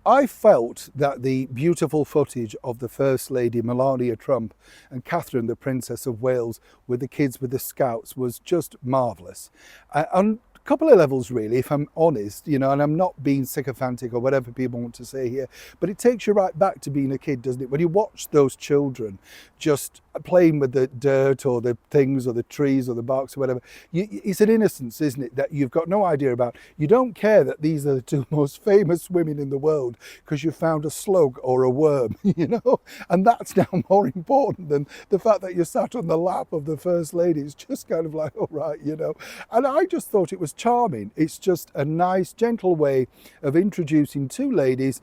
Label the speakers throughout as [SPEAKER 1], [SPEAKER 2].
[SPEAKER 1] I felt that the beautiful footage of the First Lady Melania Trump and Catherine, the Princess of Wales, with the kids with the Scouts was just marvellous. On a couple of levels, really, if I'm honest, and I'm not being sycophantic or whatever people want to say here, but it takes you right back to being a kid, doesn't it? When you watch those children just playing with the dirt or the things or the trees or the barks or whatever, it's an innocence, isn't it, that you've got no idea about. You don't care that these are the two most famous women in the world because you found a slug or a worm, and that's now more important than the fact that you sat on the lap of the First Lady. It's just kind of like, all right, and I just thought it was charming. It's just a nice, gentle way of introducing two ladies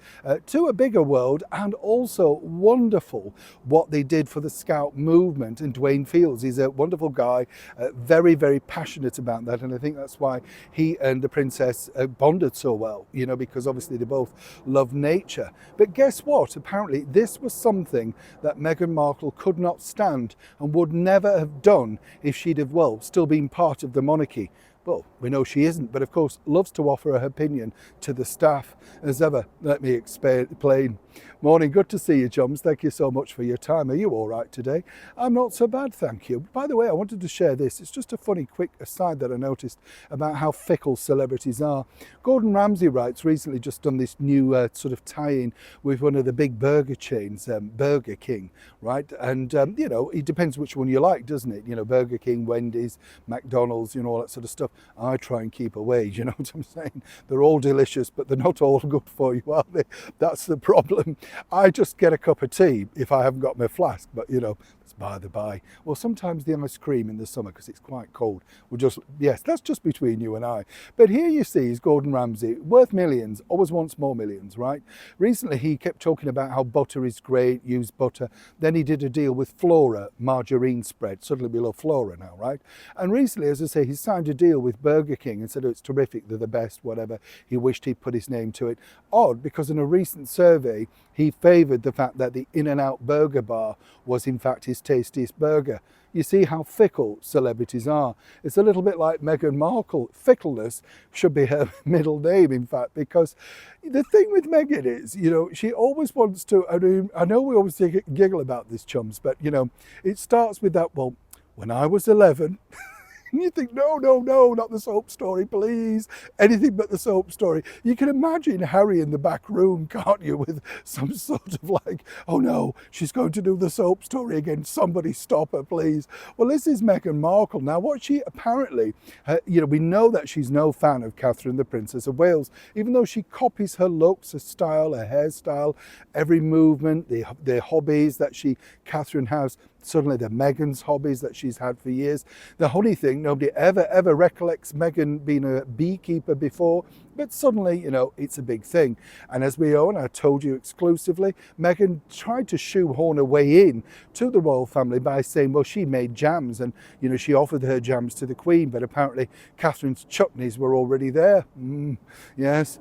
[SPEAKER 1] to a bigger world, and also wonderful what they did for the Scout movement. And Dwayne Fields, he's a wonderful guy, very, very passionate about that, and I think that's why he and the princess bonded so well, because obviously they both love nature. But guess what? Apparently this was something that Meghan Markle could not stand and would never have done if she'd have, still been part of the monarchy. Well, we know she isn't, but of course loves to offer her opinion to the staff as ever. Let me explain. Morning, good to see you, chums. Thank you so much for your time. Are you all right today? I'm not so bad, thank you. By the way, I wanted to share this. It's just a funny quick aside that I noticed about how fickle celebrities are. Gordon Ramsay writes, recently just done this new sort of tie-in with one of the big burger chains, Burger King, right? And, it depends which one you like, doesn't it? Burger King, Wendy's, McDonald's, all that sort of stuff. I try and keep away, you know what I'm saying? They're all delicious, but they're not all good for you, are they? That's the problem. I just get a cup of tea if I haven't got my flask, but it's by the by. Well, sometimes the ice cream in the summer, because it's quite cold, yes, that's just between you and I. But here you see is Gordon Ramsay, worth millions, always wants more millions, right? Recently, he kept talking about how butter is great, use butter. Then he did a deal with Flora, margarine spread. Suddenly we love Flora now, right? And recently, as I say, he signed a deal with Burger King and said, oh, it's terrific, they're the best, whatever. He wished he'd put his name to it. Odd, because in a recent survey, he favoured the fact that the In-N-Out Burger Bar was in fact his tastiest burger. You see how fickle celebrities are. It's a little bit like Meghan Markle. Fickleness should be her middle name, in fact, because the thing with Meghan is, she always wants to, I know we always giggle about this, chums, but, it starts with that, when I was 11, and you think, no, not the soap story, please. Anything but the soap story. You can imagine Harry in the back room, can't you, with some sort of like, oh no, she's going to do the soap story again. Somebody stop her, please. Well, this is Meghan Markle. Now, what she apparently, we know that she's no fan of Catherine, the Princess of Wales, even though she copies her looks, her style, her hairstyle, every movement, the hobbies that Catherine has. Suddenly the Meghan's hobbies that she's had for years. The honey thing, nobody ever recollects Meghan being a beekeeper before, but suddenly, it's a big thing. And as we know, and I told you exclusively, Meghan tried to shoehorn her way in to the royal family by saying, well, she made jams and, she offered her jams to the Queen, but apparently Catherine's chutneys were already there. Yes.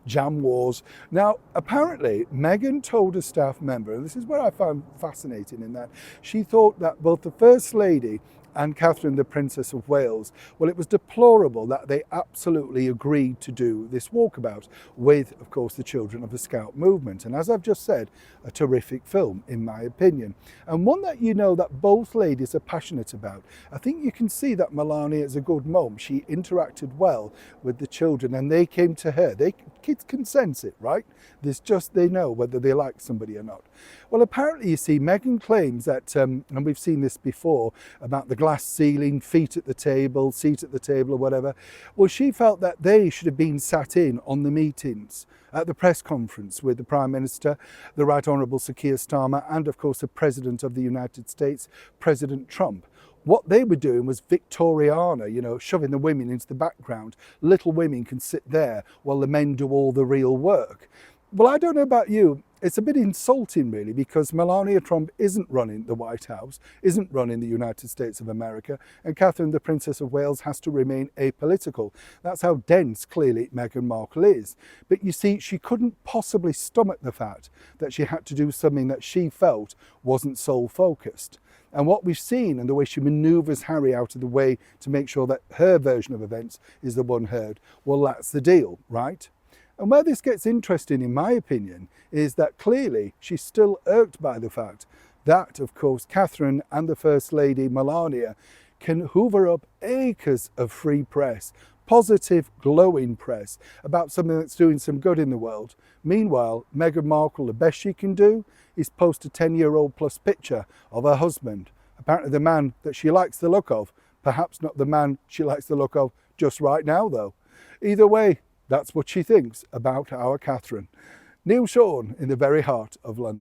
[SPEAKER 1] Jam wars. Now, apparently, Meghan told a staff member, and this is what I found fascinating in that, she thought that both the First Lady and Catherine, the Princess of Wales, well, it was deplorable that they absolutely agreed to do this walkabout with, of course, the children of the Scout movement. And as I've just said, a terrific film, in my opinion. And one that that both ladies are passionate about. I think you can see that Melania is a good mom. She interacted well with the children and they came to her. Kids can sense it, right? They know whether they like somebody or not. Well, apparently, you see, Meghan claims that, and we've seen this before, about the glass ceiling, seat at the table or whatever. Well, she felt that they should have been sat in on the meetings at the press conference with the Prime Minister, the Right Honourable Sir Keir Starmer, and of course the President of the United States, President Trump. What they were doing was Victoriana, shoving the women into the background. Little women can sit there while the men do all the real work. Well, I don't know about you. It's a bit insulting, really, because Melania Trump isn't running the White House, isn't running the United States of America, and Catherine, the Princess of Wales, has to remain apolitical. That's how dense, clearly, Meghan Markle is. But you see, she couldn't possibly stomach the fact that she had to do something that she felt wasn't sole-focused. And what we've seen and the way she manoeuvres Harry out of the way to make sure that her version of events is the one heard, well, that's the deal, right? And where this gets interesting, in my opinion, is that clearly she's still irked by the fact that, of course, Catherine and the First Lady Melania can hoover up acres of free press, positive, glowing press about something that's doing some good in the world. Meanwhile, Meghan Markle, the best she can do is post a 10-year-old plus picture of her husband, apparently the man that she likes the look of, perhaps not the man she likes the look of just right now though. Either way, that's what she thinks about our Catherine. Neil Sean in the very heart of London.